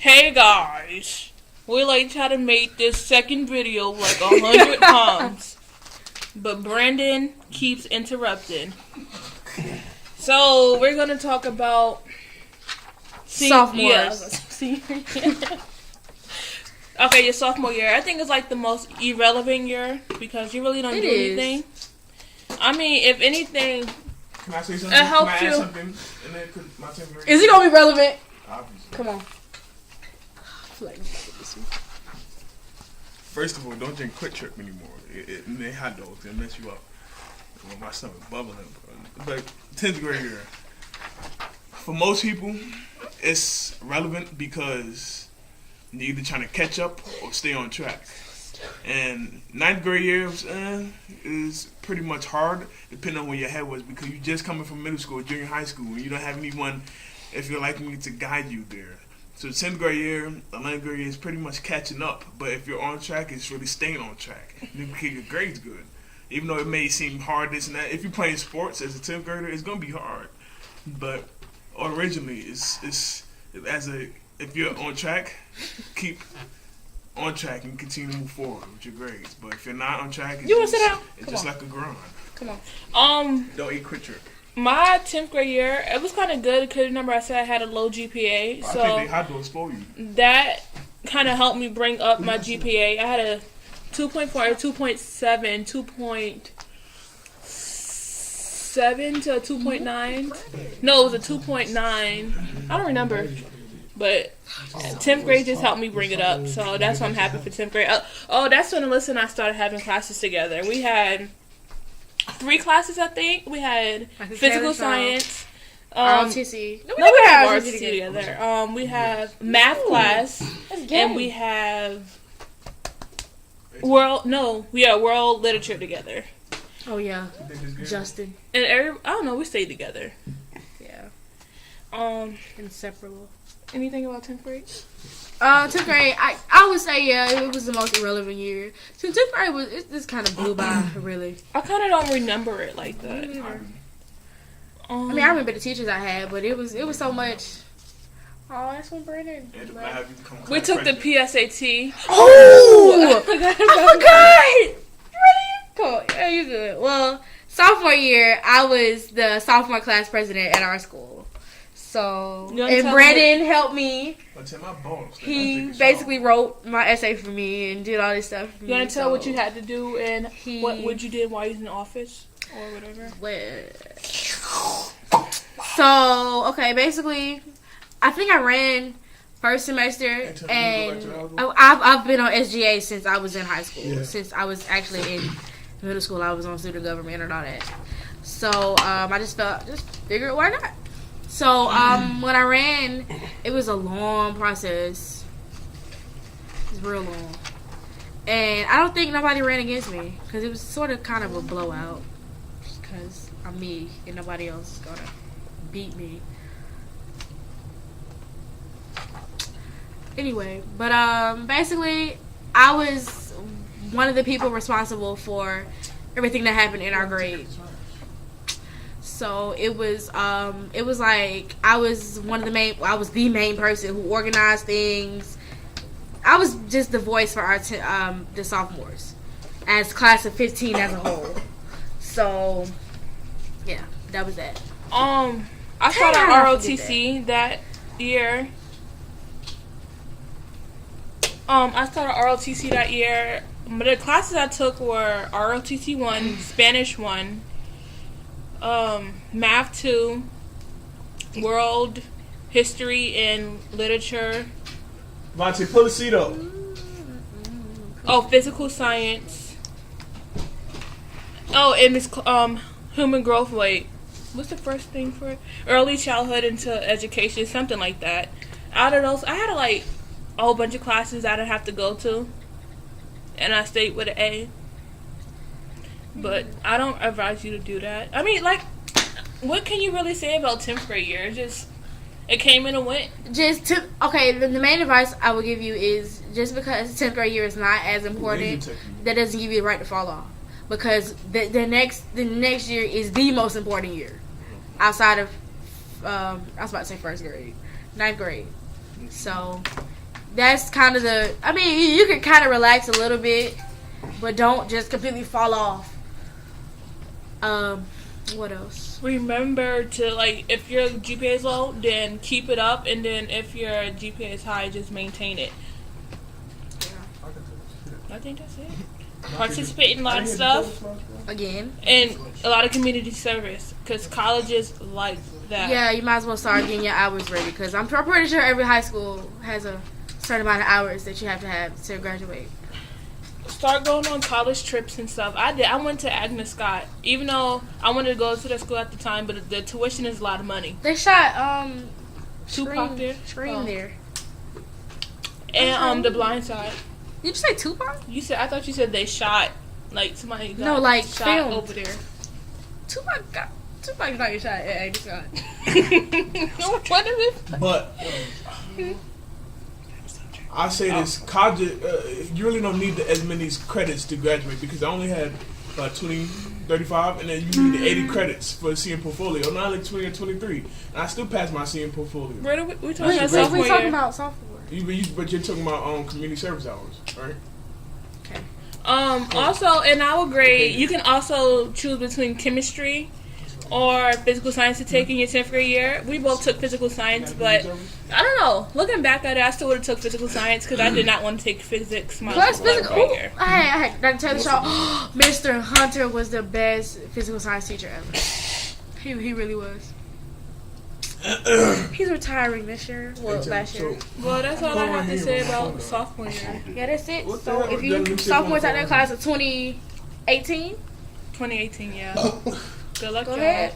Hey guys, we like try to make this second video like 100 times, but Brandon keeps interrupting. So we're gonna talk about sophomores. Okay, your sophomore year. I think it's like the most irrelevant year because you really don't do anything. I mean, if anything, can I say something? It helps can I add you. something? And then my Is it gonna be relevant? Obviously. Come on. First of all, don't drink Quick Trip anymore. And they hot dogs, they mess you up. Well, my stomach bubbling. But 10th grade year, for most people, it's relevant because you're either trying to catch up or stay on track. And 9th grade year is pretty much hard, depending on where your head was, because you're just coming from middle school, junior high school, and you don't have anyone, if you're like me, to guide you there. So 10th grade year, 11th grade year is pretty much catching up. But if you're on track, it's really staying on track. You can keep your grades good. Even though it may seem hard, this and that. If you're playing sports as a 10th grader, it's going to be hard. But originally, if you're on track, keep on track and continue to move forward with your grades. But if you're not on track, it's just like a grind. Come on. Don't eat Quick Trip. My 10th grade year, it was kind of good because remember I said I had a low GPA. I So think they hot dogs for you. That kind of helped me bring up my GPA. I had a 2.4, 2.7, 2.7 to a 2.9. No, it was a 2.9. I don't remember. But 10th grade just helped me bring it up. So that's why I'm happy for 10th grade. That's when Alyssa and I started having classes together. We had 3 classes, I think. We had physical science. ROTC. No, we have ROTC together. We have math class. And we have world literature together. Oh yeah, Justin. And I don't know, we stayed together. Yeah. Inseparable. Anything about 10th grade? 10th grade, I would say, yeah, it was the most irrelevant year. So 10th grade it just kind of blew by, really. I kind of don't remember it like that. I mean, I remember the teachers I had, but it was so much. Oh, that's when Brandon. We took the PSAT. Oh! I forgot! Really? Cool. Yeah, you good. Well, sophomore year, I was the sophomore class president at our school. So, and Brandon helped me. He basically wrote my essay for me and did all this stuff for me. You want to tell what you had to do and what you did while you was in the office or whatever? So, okay, basically, I think I ran first semester, and I've been on SGA since I was in high school. Yeah. Since I was actually in middle school, I was on student government and all that. So, I just figured, why not? So, when I ran, it was a long process. It was real long. And I don't think nobody ran against me, because it was sort of kind of a blowout. Because I'm me, and nobody else is going to beat me. Anyway, but basically, I was one of the people responsible for everything that happened in our grade. So it was like I was the main person who organized things. I was just the voice for our the sophomores, as class of 15 as a whole. So yeah, that was that. I started ROTC that year. I started ROTC that year. But the classes I took were ROTC 1, Spanish 1, Math 2, World History and Literature. Vontae, pull the seat up. Physical Science. And it's Human Growth. Wait, what's the first thing for it? Early Childhood into Education, something like that. Out of those, I had a whole bunch of classes I didn't have to go to, and I stayed with an A. But I don't advise you to do that. I mean, what can you really say about 10th grade year? It came and it went. The main advice I would give you is just because 10th grade year is not as important, that doesn't give you the right to fall off. Because the next year is the most important year, outside of I was about to say first grade, 9th grade. So that's kind of the. I mean, you can kind of relax a little bit, but don't just completely fall off. What else? Remember to, like, if your GPA is low, then keep it up, and then if your GPA is high, just maintain it. I think that's it. Participate in a lot of stuff. Again. And a lot of community service, because colleges like that. Yeah, you might as well start getting your hours ready, because I'm pretty sure every high school has a certain amount of hours that you have to graduate. Start going on college trips and stuff. I went to Agnes Scott, even though I wanted to go to the school at the time, but the tuition is a lot of money. They shot Tupac there. Scream there. And The Blind Side. Did you say Tupac? I thought you said they shot, like, somebody got no, like shot filmed over there. Tupac's not getting shot at Agnes Scott. No, what is it? But I say this, college, you really don't need as many credits to graduate, because I only had 35, and then you need 80 credits for a CM portfolio. Not like 20 or 23. And I still passed my CM portfolio. We're talking about sophomore We're talking year. about sophomore. But you're talking about community service hours, right? Okay. Also, in our grade, you can also choose between chemistry or physical science to take in your 10th grade year. We both took physical science, but I don't know. Looking back at it, I still would have took physical science because I did not want to take physics my Plus physical. year. I had to tell y'all, Mr. Hunter was the best physical science teacher ever. He really was. He's retiring this year. Well, last year. Well, that's all I have to say about sophomore year. Yeah, that's it. So if you sophomores out there, class of 2018. 2018, yeah. Good luck, Go y'all. ahead.